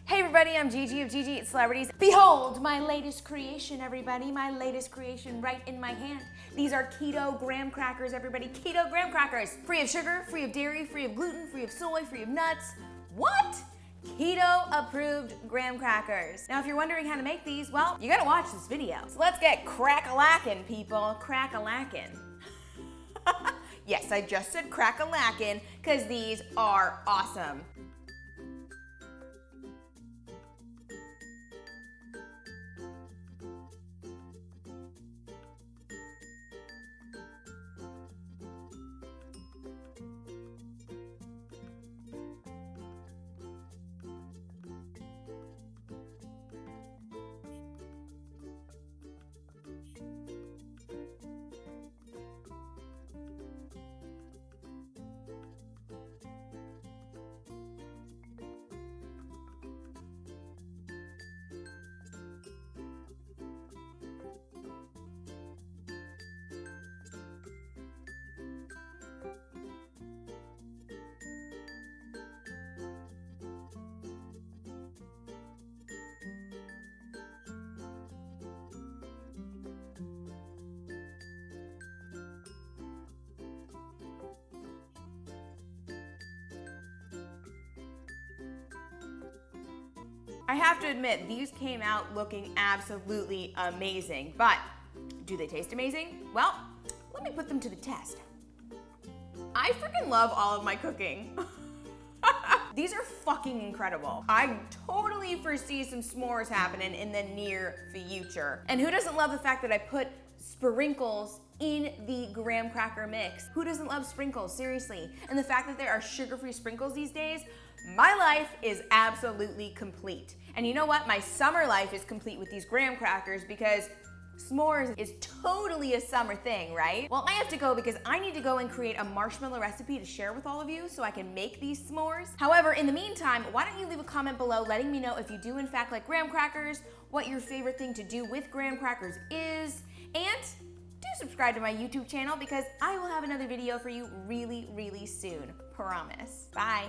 Hey everybody, I'm GiGi of GiGi Eats Celebrities. Behold my latest creation, everybody. My latest creation right in my hand. These are keto graham crackers, everybody. Keto graham crackers. Free of sugar, free of dairy, free of gluten, free of soy, free of nuts. What? Keto approved graham crackers. Now if you're wondering how to make these, well, you gotta watch this video. So let's get crack-a-lackin', people. Crack-a-lackin'. Yes, I just said crack-a-lackin' because these are awesome. I have to admit, these came out looking absolutely amazing, but do they taste amazing? Well, let me put them to the test. I freaking love all of my cooking. These are fucking incredible. I totally foresee some s'mores happening in the near future. And who doesn't love the fact that I put sprinkles in the graham cracker mix? Who doesn't love sprinkles, seriously? And the fact that there are sugar-free sprinkles these days, my life is absolutely complete. And you know what? My summer life is complete with these graham crackers because s'mores is totally a summer thing, right? Well, I have to go because I need to go and create a marshmallow recipe to share with all of you so I can make these s'mores. However, in the meantime, why don't you leave a comment below letting me know if you do in fact like graham crackers, what your favorite thing to do with graham crackers is, and do subscribe to my YouTube channel because I will have another video for you really, really soon. Promise. Bye.